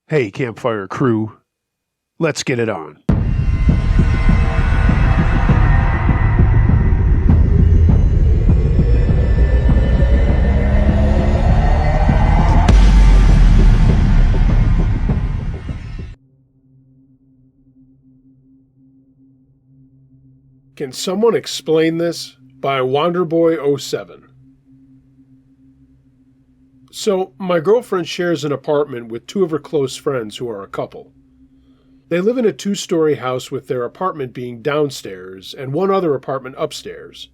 Hey, campfire crew, let's get it on. Can Someone Explain This? By Wanderboy07. So, my girlfriend shares an apartment with two of her close friends who are a couple. They live in a 2-story house with their apartment being downstairs and one other apartment upstairs.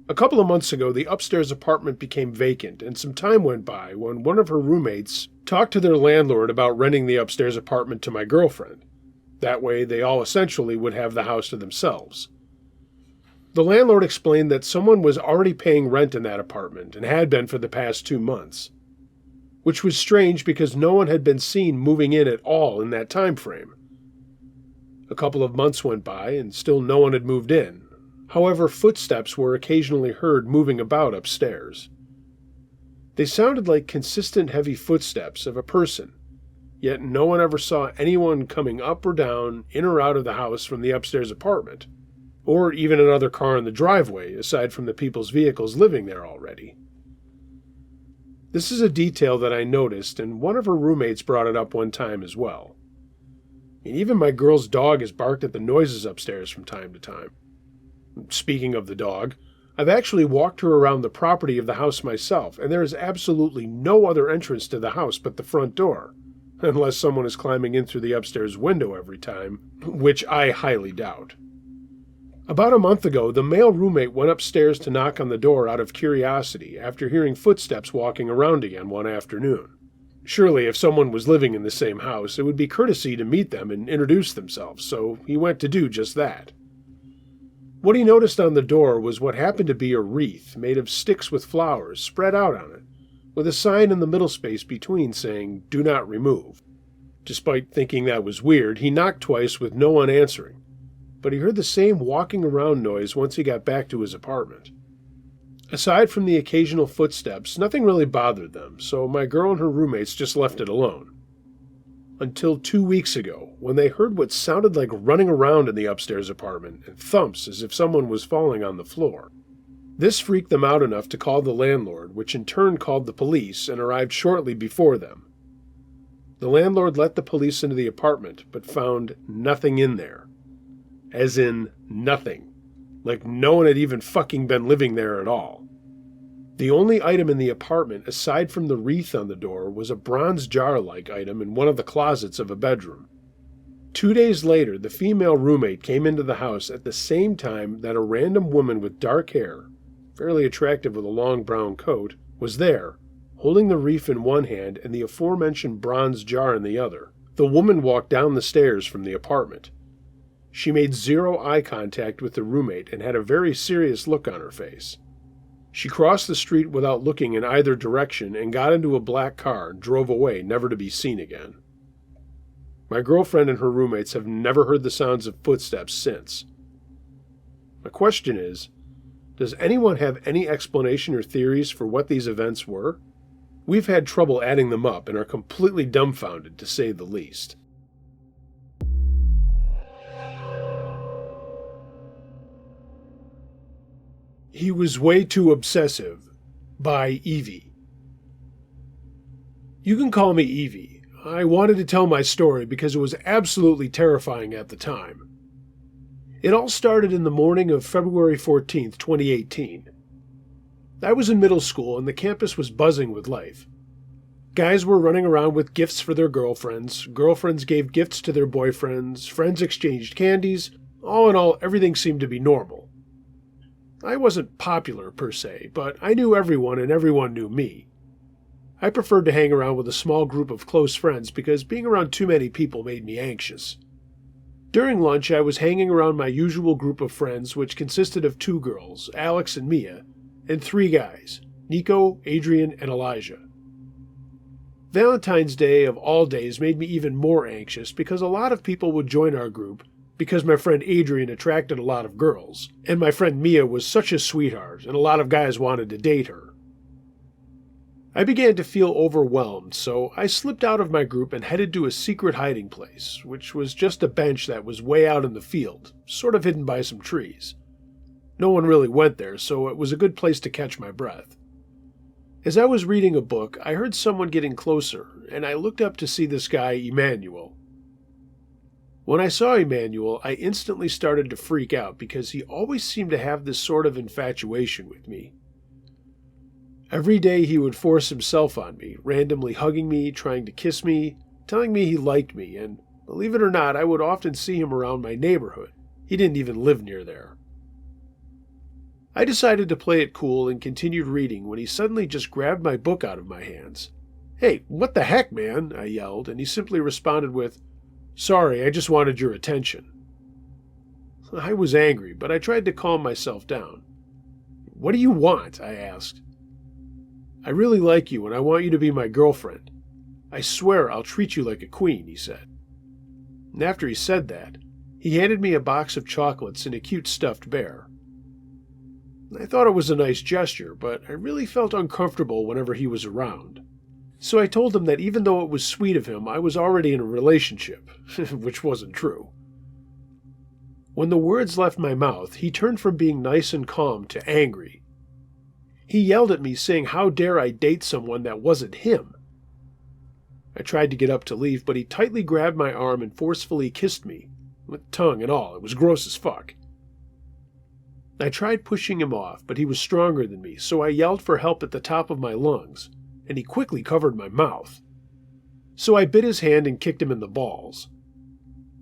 A couple of months ago, the upstairs apartment became vacant, and some time went by when one of her roommates talked to their landlord about renting the upstairs apartment to my girlfriend. That way, they all essentially would have the house to themselves. The landlord explained that someone was already paying rent in that apartment and had been for the past 2 months, which was strange because no one had been seen moving in at all in that time frame. A couple of months went by and still no one had moved in. However, footsteps were occasionally heard moving about upstairs. They sounded like consistent heavy footsteps of a person, yet no one ever saw anyone coming up or down, in or out of the house from the upstairs apartment, or even another car in the driveway, aside from the people's vehicles living there already. This is a detail that I noticed, and one of her roommates brought it up one time as well. And even my girl's dog has barked at the noises upstairs from time to time. Speaking of the dog, I've actually walked her around the property of the house myself, and there is absolutely no other entrance to the house but the front door, unless someone is climbing in through the upstairs window every time, which I highly doubt. About a month ago, the male roommate went upstairs to knock on the door out of curiosity after hearing footsteps walking around again one afternoon. Surely, if someone was living in the same house, it would be courtesy to meet them and introduce themselves, so he went to do just that. What he noticed on the door was what happened to be a wreath made of sticks with flowers spread out on it, with a sign in the middle space between saying, "Do not remove." Despite thinking that was weird, he knocked twice with no one answering, but he heard the same walking around noise once he got back to his apartment. Aside from the occasional footsteps, nothing really bothered them, so my girl and her roommates just left it alone. Until 2 weeks ago, when they heard what sounded like running around in the upstairs apartment and thumps as if someone was falling on the floor. This freaked them out enough to call the landlord, which in turn called the police and arrived shortly before them. The landlord let the police into the apartment, but found nothing in there. As in, nothing. Like no one had even fucking been living there at all. The only item in the apartment, aside from the wreath on the door, was a bronze jar-like item in one of the closets of a bedroom. 2 days later, the female roommate came into the house at the same time that a random woman with dark hair, fairly attractive with a long brown coat, was there, holding the wreath in one hand and the aforementioned bronze jar in the other. The woman walked down the stairs from the apartment. She made zero eye contact with the roommate and had a very serious look on her face. She crossed the street without looking in either direction and got into a black car and drove away, never to be seen again. My girlfriend and her roommates have never heard the sounds of footsteps since. My question is, does anyone have any explanation or theories for what these events were? We've had trouble adding them up and are completely dumbfounded, to say the least. He Was Way Too Obsessive by Evie. You can call me Evie. I wanted to tell my story because it was absolutely terrifying at the time. It all started in the morning of February 14th, 2018. I was in middle school and the campus was buzzing with life. Guys were running around with gifts for their girlfriends, girlfriends gave gifts to their boyfriends, friends exchanged candies. All in all, everything seemed to be normal. I wasn't popular per se, but I knew everyone and everyone knew me. I preferred to hang around with a small group of close friends because being around too many people made me anxious. During lunch, I was hanging around my usual group of friends, which consisted of 2 girls, Alex and Mia, and 3 guys, Nico, Adrian, and Elijah. Valentine's Day of all days made me even more anxious because a lot of people would join our group because my friend Adrian attracted a lot of girls, and my friend Mia was such a sweetheart, and a lot of guys wanted to date her. I began to feel overwhelmed, so I slipped out of my group and headed to a secret hiding place, which was just a bench that was way out in the field, sort of hidden by some trees. No one really went there, so it was a good place to catch my breath. As I was reading a book, I heard someone getting closer, and I looked up to see this guy, Emmanuel. When I saw Emmanuel, I instantly started to freak out because he always seemed to have this sort of infatuation with me. Every day he would force himself on me, randomly hugging me, trying to kiss me, telling me he liked me, and believe it or not, I would often see him around my neighborhood. He didn't even live near there. I decided to play it cool and continued reading when he suddenly just grabbed my book out of my hands. "Hey, what the heck, man?" I yelled, and he simply responded with, "Sorry, I just wanted your attention." I was angry, but I tried to calm myself down. "What do you want?" I asked. "I really like you and I want you to be my girlfriend. I swear I'll treat you like a queen," he said. And after he said that, he handed me a box of chocolates and a cute stuffed bear. I thought it was a nice gesture, but I really felt uncomfortable whenever he was around. So I told him that even though it was sweet of him, I was already in a relationship, which wasn't true. When the words left my mouth, he turned from being nice and calm to angry. He yelled at me, saying how dare I date someone that wasn't him. I tried to get up to leave, but he tightly grabbed my arm and forcefully kissed me, with tongue and all. It was gross as fuck. I tried pushing him off, but he was stronger than me, so I yelled for help at the top of my lungs, and he quickly covered my mouth. So I bit his hand and kicked him in the balls.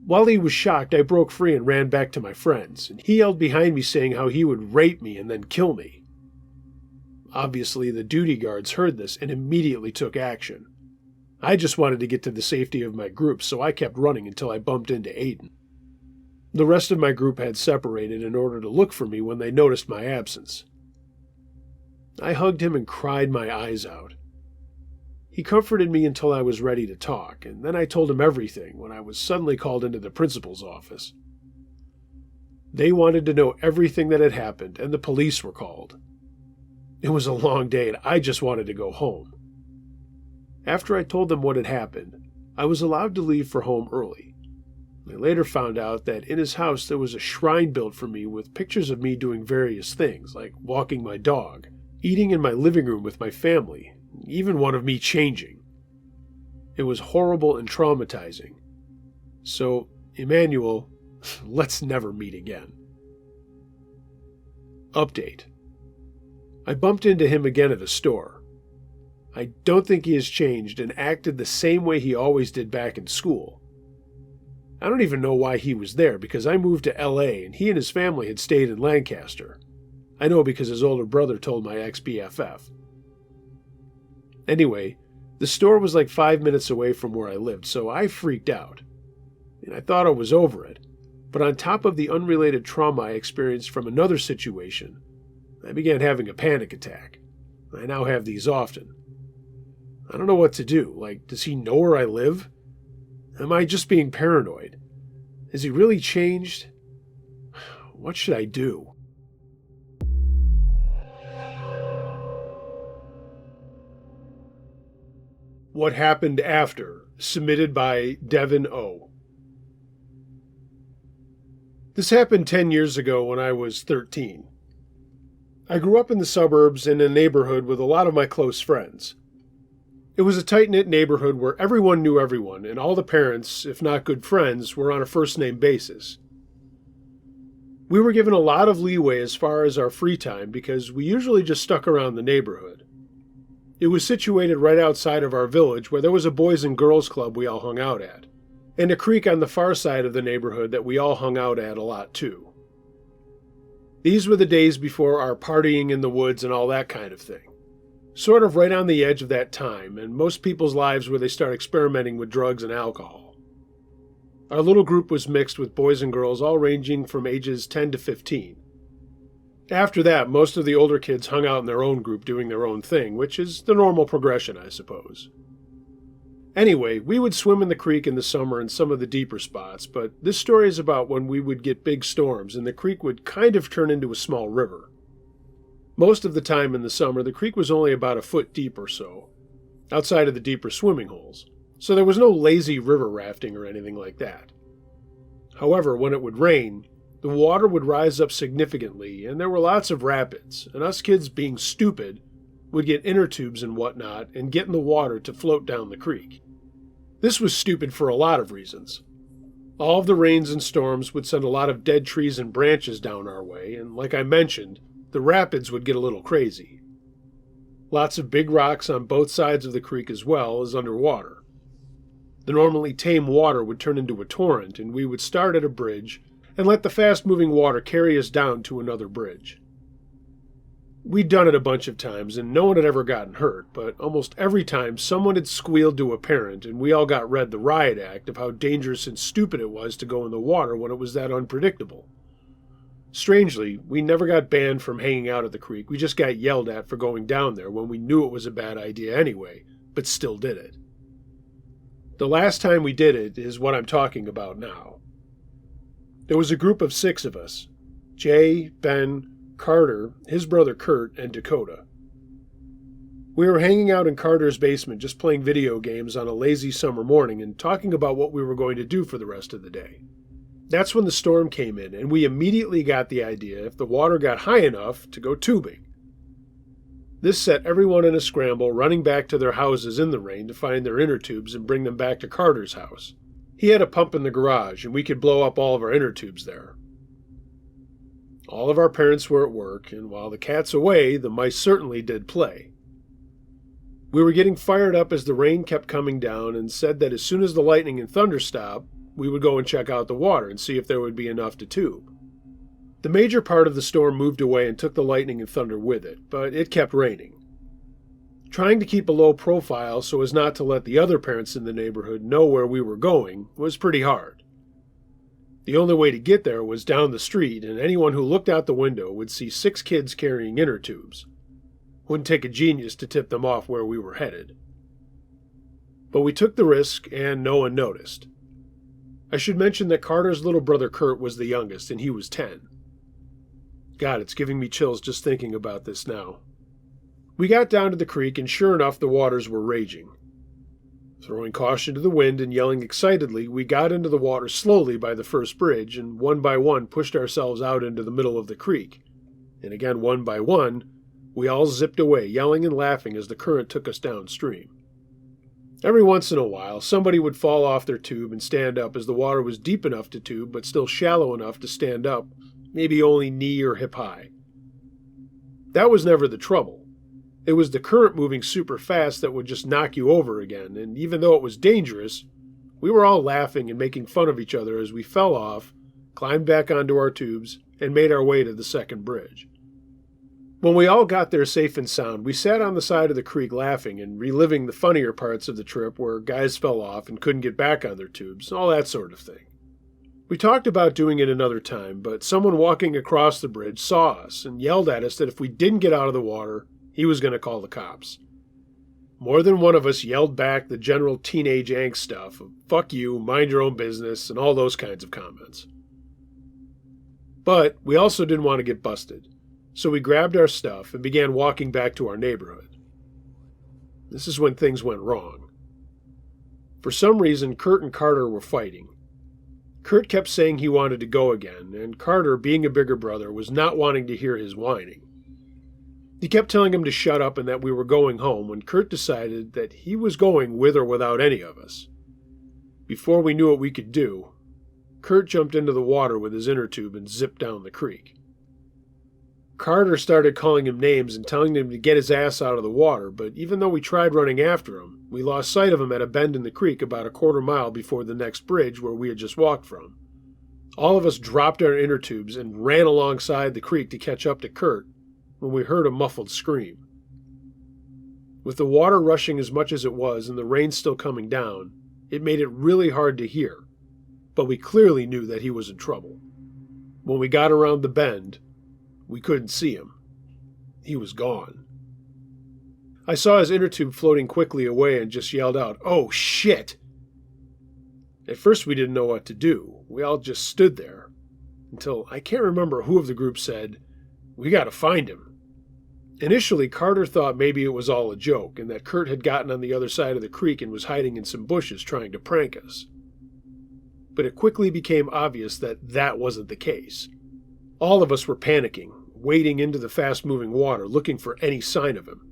While he was shocked, I broke free and ran back to my friends, and he yelled behind me saying how he would rape me and then kill me. Obviously, the duty guards heard this and immediately took action. I just wanted to get to the safety of my group, so I kept running until I bumped into Aiden. The rest of my group had separated in order to look for me when they noticed my absence. I hugged him and cried my eyes out. He comforted me until I was ready to talk, and then I told him everything when I was suddenly called into the principal's office. They wanted to know everything that had happened, and the police were called. It was a long day, and I just wanted to go home. After I told them what had happened, I was allowed to leave for home early. I later found out that in his house there was a shrine built for me with pictures of me doing various things, like walking my dog, eating in my living room with my family, even one of me changing. It was horrible and traumatizing. So, Emmanuel, let's never meet again. Update. I bumped into him again at a store. I don't think he has changed and acted the same way he always did back in school. I don't even know why he was there because I moved to LA and he and his family had stayed in Lancaster. I know because his older brother told my ex-BFF. Anyway, the store was like 5 minutes away from where I lived, so I freaked out. And I thought I was over it, but on top of the unrelated trauma I experienced from another situation, I began having a panic attack. I now have these often. I don't know what to do. Like, does he know where I live? Am I just being paranoid? Has he really changed? What should I do? What Happened After, submitted by Devin O. This happened 10 years ago when I was 13. I grew up in the suburbs in a neighborhood with a lot of my close friends. It was a tight-knit neighborhood where everyone knew everyone, and all the parents, if not good friends, were on a first-name basis. We were given a lot of leeway as far as our free time because we usually just stuck around the neighborhood. It was situated right outside of our village where there was a boys and girls club we all hung out at, and a creek on the far side of the neighborhood that we all hung out at a lot too. These were the days before our partying in the woods and all that kind of thing. Sort of right on the edge of that time, and most people's lives where they start experimenting with drugs and alcohol. Our little group was mixed with boys and girls all ranging from ages 10 to 15. After that, most of the older kids hung out in their own group doing their own thing, which is the normal progression, I suppose. Anyway, we would swim in the creek in the summer in some of the deeper spots, but this story is about when we would get big storms and the creek would kind of turn into a small river. Most of the time in the summer, the creek was only about a foot deep or so, outside of the deeper swimming holes, so there was no lazy river rafting or anything like that. However, when it would rain, the water would rise up significantly, and there were lots of rapids, and us kids, being stupid, would get inner tubes and whatnot and get in the water to float down the creek. This was stupid for a lot of reasons. All of the rains and storms would send a lot of dead trees and branches down our way, and like I mentioned, the rapids would get a little crazy. Lots of big rocks on both sides of the creek as well as underwater. The normally tame water would turn into a torrent, and we would start at a bridge and let the fast-moving water carry us down to another bridge. We'd done it a bunch of times, and no one had ever gotten hurt, but almost every time someone had squealed to a parent, and we all got read the riot act of how dangerous and stupid it was to go in the water when it was that unpredictable. Strangely, we never got banned from hanging out at the creek. We just got yelled at for going down there when we knew it was a bad idea anyway, but still did it. The last time we did it is what I'm talking about now. There was a group of 6 of us: Jay, Ben, Carter, his brother Kurt, and Dakota. We were hanging out in Carter's basement just playing video games on a lazy summer morning and talking about what we were going to do for the rest of the day. That's when the storm came in, and we immediately got the idea, if the water got high enough, to go tubing. This set everyone in a scramble, running back to their houses in the rain to find their inner tubes and bring them back to Carter's house. He had a pump in the garage, and we could blow up all of our inner tubes there. All of our parents were at work, and while the cat's away, the mice certainly did play. We were getting fired up as the rain kept coming down, and said that as soon as the lightning and thunder stopped, we would go and check out the water and see if there would be enough to tube. The major part of the storm moved away and took the lightning and thunder with it, but it kept raining. Trying to keep a low profile so as not to let the other parents in the neighborhood know where we were going was pretty hard. The only way to get there was down the street, and anyone who looked out the window would see 6 kids carrying inner tubes. Wouldn't take a genius to tip them off where we were headed. But we took the risk, and no one noticed. I should mention that Carter's little brother Kurt was the youngest, and he was 10. God, it's giving me chills just thinking about this now. We got down to the creek, and sure enough, the waters were raging. Throwing caution to the wind and yelling excitedly, we got into the water slowly by the first bridge, and one by one pushed ourselves out into the middle of the creek. And again, one by one, we all zipped away, yelling and laughing as the current took us downstream. Every once in a while, somebody would fall off their tube and stand up as the water was deep enough to tube, but still shallow enough to stand up, maybe only knee or hip high. That was never the trouble. It was the current moving super fast that would just knock you over again, and even though it was dangerous, we were all laughing and making fun of each other as we fell off, climbed back onto our tubes, and made our way to the second bridge. When we all got there safe and sound, we sat on the side of the creek laughing and reliving the funnier parts of the trip where guys fell off and couldn't get back on their tubes, all that sort of thing. We talked about doing it another time, but someone walking across the bridge saw us and yelled at us that if we didn't get out of the water, he was going to call the cops. More than one of us yelled back the general teenage angst stuff of "fuck you, mind your own business," and all those kinds of comments. But we also didn't want to get busted, so we grabbed our stuff and began walking back to our neighborhood. This is when things went wrong. For some reason, Kurt and Carter were fighting. Kurt kept saying he wanted to go again, and Carter, being a bigger brother, was not wanting to hear his whining. He kept telling him to shut up and that we were going home when Kurt decided that he was going with or without any of us. Before we knew what we could do, Kurt jumped into the water with his inner tube and zipped down the creek. Carter started calling him names and telling him to get his ass out of the water, but even though we tried running after him, we lost sight of him at a bend in the creek about a quarter mile before the next bridge where we had just walked from. All of us dropped our inner tubes and ran alongside the creek to catch up to Kurt when we heard a muffled scream. With the water rushing as much as it was and the rain still coming down, it made it really hard to hear, but we clearly knew that he was in trouble. When we got around the bend, we couldn't see him. He was gone. I saw his inner tube floating quickly away and just yelled out, "Oh, shit!" At first we didn't know what to do. We all just stood there, until I can't remember who of the group said, "We gotta find him." Initially, Carter thought maybe it was all a joke and that Kurt had gotten on the other side of the creek and was hiding in some bushes trying to prank us. But it quickly became obvious that that wasn't the case. All of us were panicking, wading into the fast-moving water, looking for any sign of him.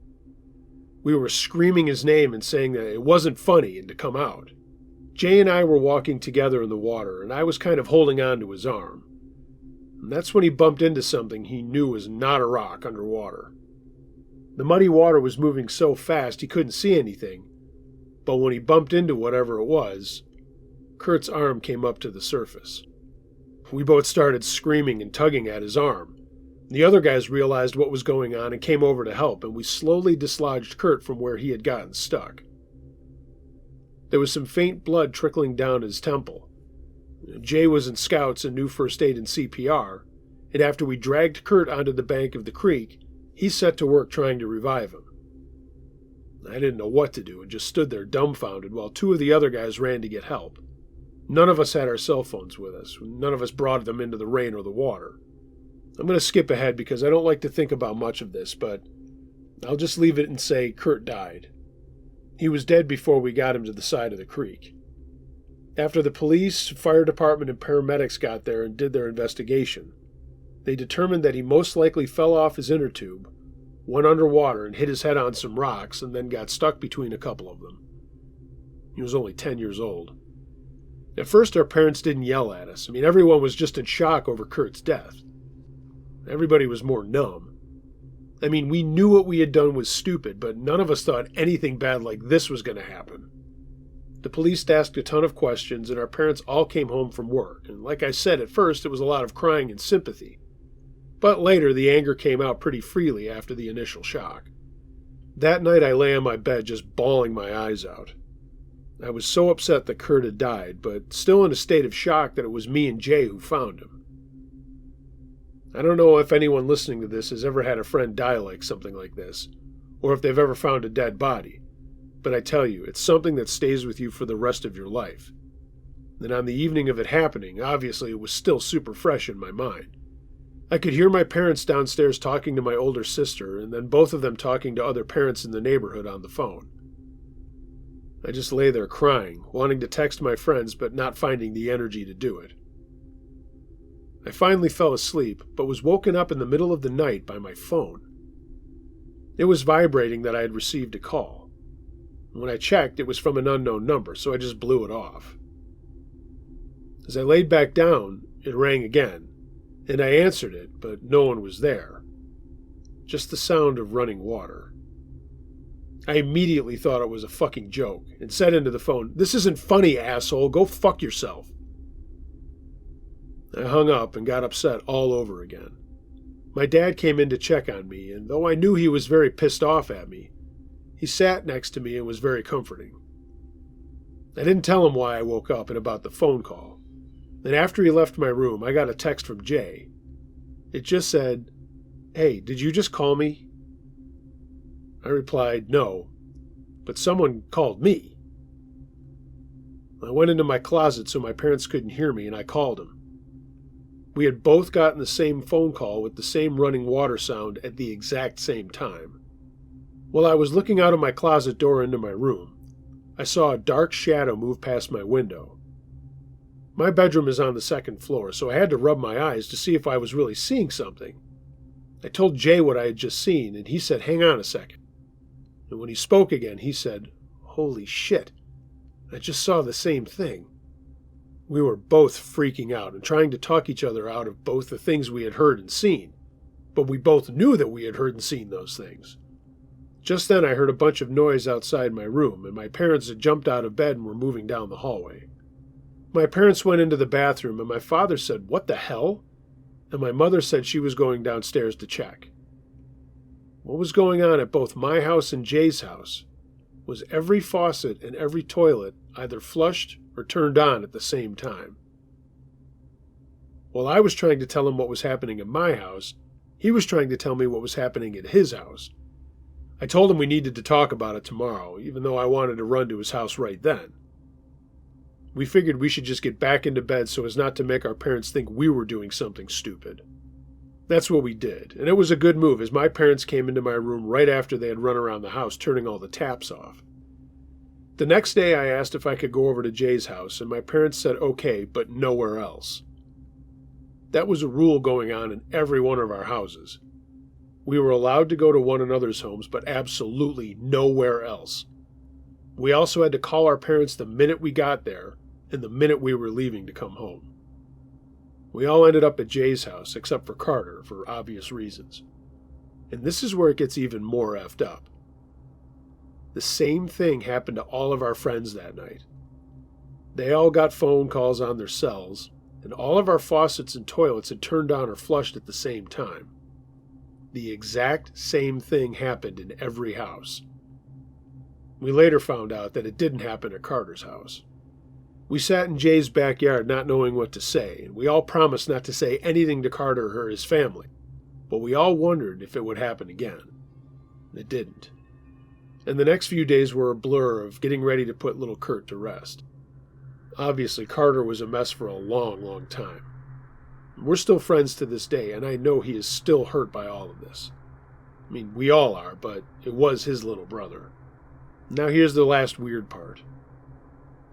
We were screaming his name and saying that it wasn't funny and to come out. Jay and I were walking together in the water, and I was kind of holding on to his arm. And that's when he bumped into something he knew was not a rock underwater. The muddy water was moving so fast he couldn't see anything, but when he bumped into whatever it was, Kurt's arm came up to the surface. We both started screaming and tugging at his arm. The other guys realized what was going on and came over to help, and we slowly dislodged Kurt from where he had gotten stuck. There was some faint blood trickling down his temple. Jay was in Scouts and knew first aid and CPR, and after we dragged Kurt onto the bank of the creek, he set to work trying to revive him. I didn't know what to do and just stood there dumbfounded while two of the other guys ran to get help. None of us had our cell phones with us. None of us brought them into the rain or the water. I'm going to skip ahead because I don't like to think about much of this, but I'll just leave it and say Kurt died. He was dead before we got him to the side of the creek. After the police, fire department, and paramedics got there and did their investigation, they determined that he most likely fell off his inner tube, went underwater and hit his head on some rocks, and then got stuck between a couple of them. He was only 10 years old. At first, our parents didn't yell at us. Everyone was just in shock over Kurt's death. Everybody was more numb. We knew what we had done was stupid, but none of us thought anything bad like this was going to happen. The police asked a ton of questions, and our parents all came home from work. And like I said, at first it was a lot of crying and sympathy. But later, the anger came out pretty freely after the initial shock. That night, I lay on my bed just bawling my eyes out. I was so upset that Kurt had died, but still in a state of shock that it was me and Jay who found him. I don't know if anyone listening to this has ever had a friend die like something like this, or if they've ever found a dead body, but I tell you, it's something that stays with you for the rest of your life. And on the evening of it happening, obviously it was still super fresh in my mind. I could hear my parents downstairs talking to my older sister, and then both of them talking to other parents in the neighborhood on the phone. I just lay there crying, wanting to text my friends, but not finding the energy to do it. I finally fell asleep, but was woken up in the middle of the night by my phone. It was vibrating that I had received a call. When I checked, it was from an unknown number, so I just blew it off. As I laid back down, it rang again, and I answered it, but no one was there. Just the sound of running water. I immediately thought it was a fucking joke, and said into the phone, "This isn't funny, asshole. Go fuck yourself." I hung up and got upset all over again. My dad came in to check on me, and though I knew he was very pissed off at me, he sat next to me and was very comforting. I didn't tell him why I woke up and about the phone call. And after he left my room, I got a text from Jay. It just said, "Hey, did you just call me?" I replied, "No, but someone called me." I went into my closet so my parents couldn't hear me, and I called him. We had both gotten the same phone call with the same running water sound at the exact same time. While I was looking out of my closet door into my room, I saw a dark shadow move past my window. My bedroom is on the second floor, so I had to rub my eyes to see if I was really seeing something. I told Jay what I had just seen, and he said, "Hang on a second." And when he spoke again, he said, "Holy shit, I just saw the same thing." We were both freaking out and trying to talk each other out of both the things we had heard and seen, but we both knew that we had heard and seen those things. Just then I heard a bunch of noise outside my room, and my parents had jumped out of bed and were moving down the hallway. My parents went into the bathroom, and my father said, "What the hell?" And my mother said she was going downstairs to check. What was going on at both my house and Jay's house was every faucet and every toilet either flushed or turned on at the same time. While I was trying to tell him what was happening at my house, he was trying to tell me what was happening at his house. I told him we needed to talk about it tomorrow, even though I wanted to run to his house right then. We figured we should just get back into bed so as not to make our parents think we were doing something stupid. That's what we did, and it was a good move as my parents came into my room right after they had run around the house turning all the taps off. The next day I asked if I could go over to Jay's house, and my parents said okay, but nowhere else. That was a rule going on in every one of our houses. We were allowed to go to one another's homes, but absolutely nowhere else. We also had to call our parents the minute we got there and the minute we were leaving to come home. We all ended up at Jay's house, except for Carter, for obvious reasons. And this is where it gets even more effed up. The same thing happened to all of our friends that night. They all got phone calls on their cells, and all of our faucets and toilets had turned on or flushed at the same time. The exact same thing happened in every house. We later found out that it didn't happen at Carter's house. We sat in Jay's backyard not knowing what to say, and we all promised not to say anything to Carter or his family, but we all wondered if it would happen again. It didn't. And the next few days were a blur of getting ready to put little Kurt to rest. Obviously, Carter was a mess for a long, long time. We're still friends to this day, and I know he is still hurt by all of this. I mean, we all are, but it was his little brother. Now here's the last weird part.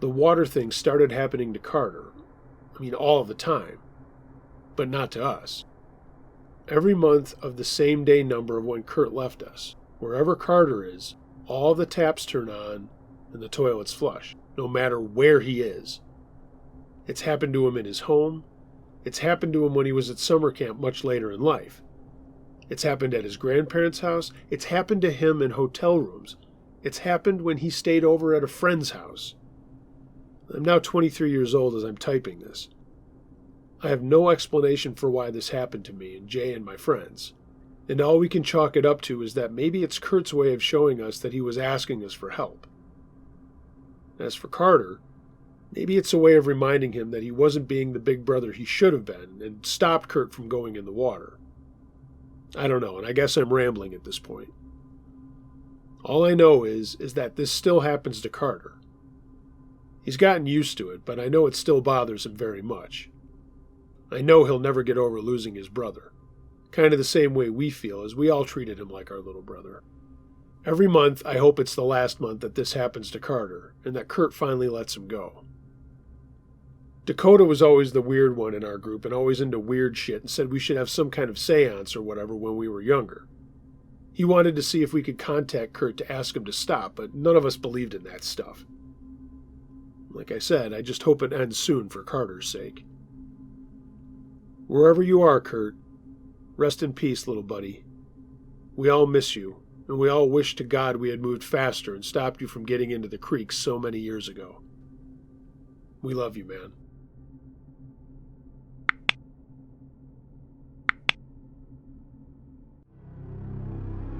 The water thing started happening to Carter. I mean, all of the time. But not to us. Every month of the same day number of when Kurt left us, wherever Carter is, all the taps turn on and the toilets flush, no matter where he is. It's happened to him in his home. It's happened to him when he was at summer camp much later in life. It's happened at his grandparents' house. It's happened to him in hotel rooms. It's happened when he stayed over at a friend's house. I'm now 23 years old as I'm typing this. I have no explanation for why this happened to me and Jay and my friends, and all we can chalk it up to is that maybe it's Kurt's way of showing us that he was asking us for help. As for Carter, maybe it's a way of reminding him that he wasn't being the big brother he should have been and stopped Kurt from going in the water. I don't know, and I guess I'm rambling at this point. All I know is that this still happens to Carter. He's gotten used to it, but I know it still bothers him very much. I know he'll never get over losing his brother, kind of the same way we feel as we all treated him like our little brother. Every month, I hope it's the last month that this happens to Carter, and that Kurt finally lets him go. Dakota was always the weird one in our group and always into weird shit and said we should have some kind of seance or whatever when we were younger. He wanted to see if we could contact Kurt to ask him to stop, but none of us believed in that stuff. Like I said, I just hope it ends soon for Carter's sake. Wherever you are, Kurt, rest in peace, little buddy. We all miss you, and we all wish to God we had moved faster and stopped you from getting into the creek so many years ago. We love you, man.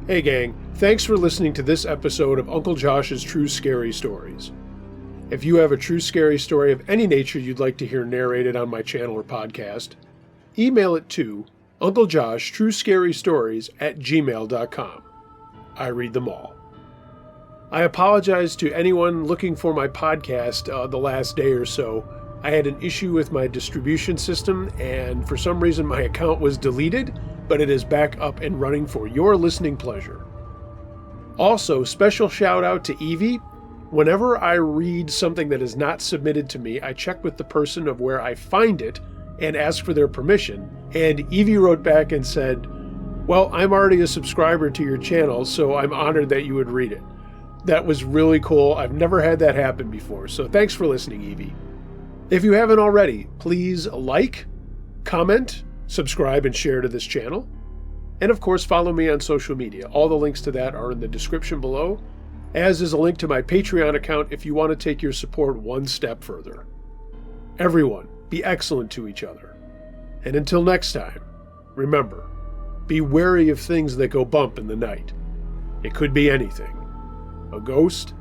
Hey gang, thanks for listening to this episode of Uncle Josh's True Scary Stories. If you have a true scary story of any nature you'd like to hear narrated on my channel or podcast, email it to unclejoshtruescarystories@gmail.com. I read them all. I apologize to anyone looking for my podcast the last day or so. I had an issue with my distribution system, and for some reason my account was deleted, but it is back up and running for your listening pleasure. Also, special shout out to Evie. Whenever I read something that is not submitted to me, I check with the person of where I find it and ask for their permission. And Evie wrote back and said, well, I'm already a subscriber to your channel, so I'm honored that you would read it. That was really cool. I've never had that happen before, so thanks for listening, Evie. If you haven't already, please like, comment, subscribe, and share to this channel. And of course, follow me on social media. All the links to that are in the description below, as is a link to my Patreon account if you want to take your support one step further. Everyone, be excellent to each other. And until next time, remember, be wary of things that go bump in the night. It could be anything. A ghost,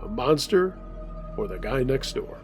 a monster, or the guy next door.